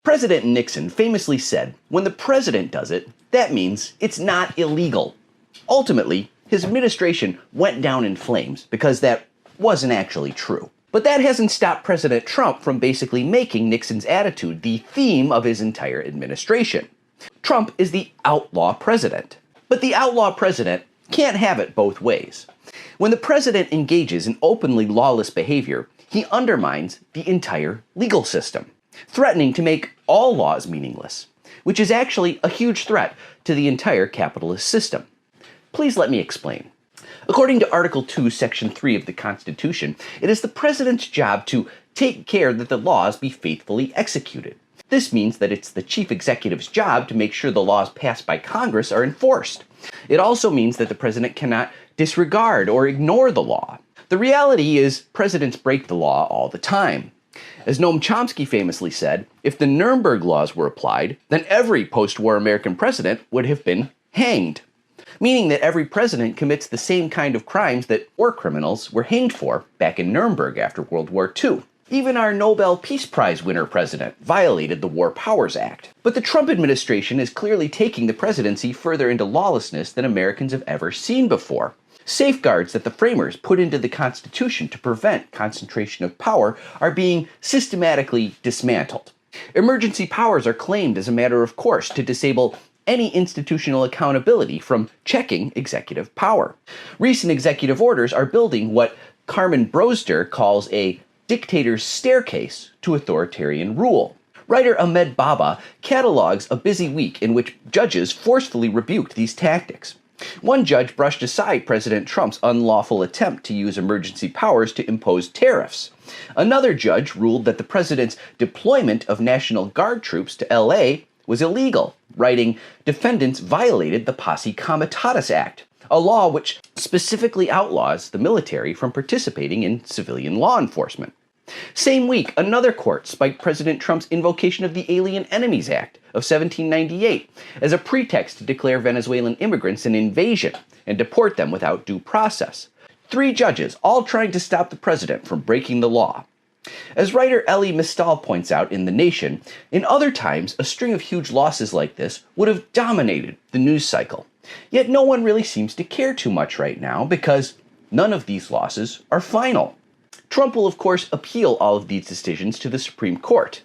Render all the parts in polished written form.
President Nixon famously said, when the president does it, that means it's not illegal. Ultimately, his administration went down in flames because that wasn't actually true. But that hasn't stopped President Trump from basically making Nixon's attitude the theme of his entire administration. Trump is the outlaw president. But the outlaw president can't have it both ways. When the president engages in openly lawless behavior, he undermines the entire legal system, threatening to make all laws meaningless, which is actually a huge threat to the entire capitalist system. Please let me explain. According to Article 2, Section 3 of the Constitution, it is the president's job to take care that the laws be faithfully executed. This means that it's the chief executive's job to make sure the laws passed by Congress are enforced. It also means that the president cannot disregard or ignore the law. The reality is, presidents break the law all the time. As Noam Chomsky famously said, if the Nuremberg laws were applied, then every post-war American president would have been hanged. Meaning that every president commits the same kind of crimes that war criminals were hanged for back in Nuremberg after World War II. Even our Nobel Peace Prize winner president violated the War Powers Act. But the Trump administration is clearly taking the presidency further into lawlessness than Americans have ever seen before. Safeguards that the framers put into the Constitution to prevent concentration of power are being systematically dismantled. Emergency powers are claimed as a matter of course to disable any institutional accountability from checking executive power. Recent executive orders are building what Carmen Browster calls a dictator's staircase to authoritarian rule. Writer Ahmed Baba catalogs a busy week in which judges forcefully rebuked these tactics. One judge brushed aside President Trump's unlawful attempt to use emergency powers to impose tariffs. Another judge ruled that the president's deployment of National Guard troops to LA was illegal, writing, defendants violated the Posse Comitatus Act, a law which specifically outlaws the military from participating in civilian law enforcement. Same week, another court spiked President Trump's invocation of the Alien Enemies Act of 1798 as a pretext to declare Venezuelan immigrants an invasion and deport them without due process. 3 judges, all trying to stop the president from breaking the law. As writer Elie Mystal points out in The Nation, in other times, a string of huge losses like this would have dominated the news cycle. Yet no one really seems to care too much right now because none of these losses are final. Trump will, of course, appeal all of these decisions to the Supreme Court.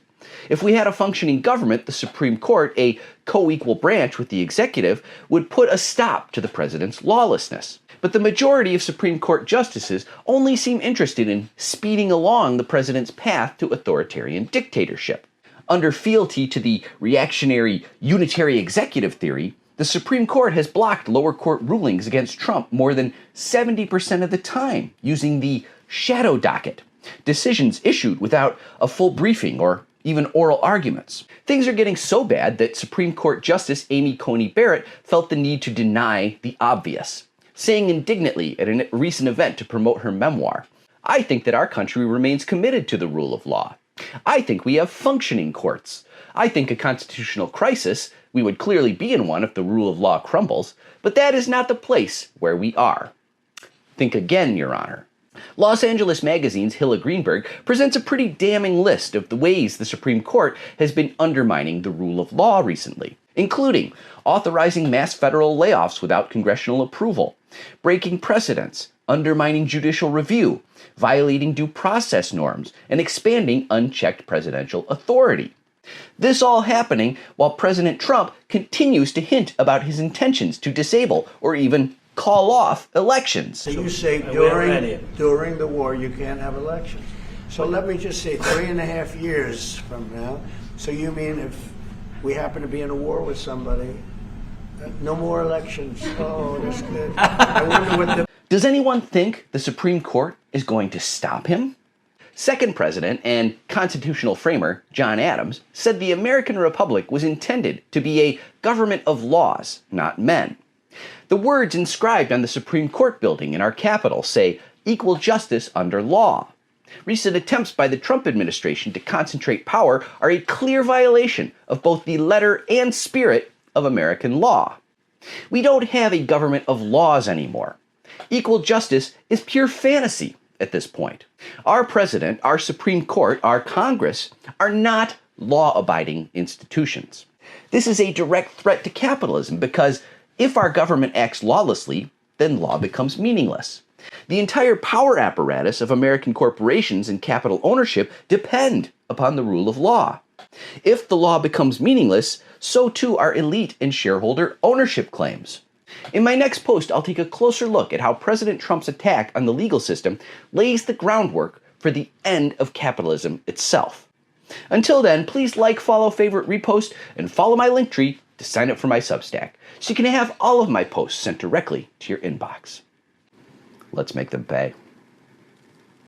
If we had a functioning government, the Supreme Court, a co-equal branch with the executive, would put a stop to the president's lawlessness. But the majority of Supreme Court justices only seem interested in speeding along the president's path to authoritarian dictatorship. Under fealty to the reactionary unitary executive theory, the Supreme Court has blocked lower court rulings against Trump more than 70% of the time, using the shadow docket, decisions issued without a full briefing or even oral arguments. Things are getting so bad that Supreme Court Justice Amy Coney Barrett felt the need to deny the obvious, saying indignantly at a recent event to promote her memoir, "I think that our country remains committed to the rule of law. I think we have functioning courts. I think a constitutional crisis, we would clearly be in one if the rule of law crumbles, but that is not the place where we are." Think again, Your Honor. Los Angeles Magazine's Hilla Greenberg presents a pretty damning list of the ways the Supreme Court has been undermining the rule of law recently, including authorizing mass federal layoffs without congressional approval, breaking precedents, undermining judicial review, violating due process norms, and expanding unchecked presidential authority. This all happening while President Trump continues to hint about his intentions to disable or even call off elections. So you say during the war you can't have elections. So let me just say 3.5 years from now. So you mean if we happen to be in a war with somebody, no more elections? Oh, that's good. I wonder what the... Does anyone think the Supreme Court is going to stop him? Second President and constitutional framer John Adams said the American Republic was intended to be a government of laws, not men. The words inscribed on the Supreme Court building in our Capitol say, "Equal justice under law." Recent attempts by the Trump administration to concentrate power are a clear violation of both the letter and spirit of American law. We don't have a government of laws anymore. Equal justice is pure fantasy at this point. Our president, our Supreme Court, our Congress are not law-abiding institutions. This is a direct threat to capitalism because if our government acts lawlessly, then law becomes meaningless. The entire power apparatus of American corporations and capital ownership depend upon the rule of law. If the law becomes meaningless, so too are elite and shareholder ownership claims. In my next post, I'll take a closer look at how President Trump's attack on the legal system lays the groundwork for the end of capitalism itself. Until then, please like, follow, favorite, repost, and follow my Linktree to sign up for my Substack, so you can have all of my posts sent directly to your inbox. Let's make them pay.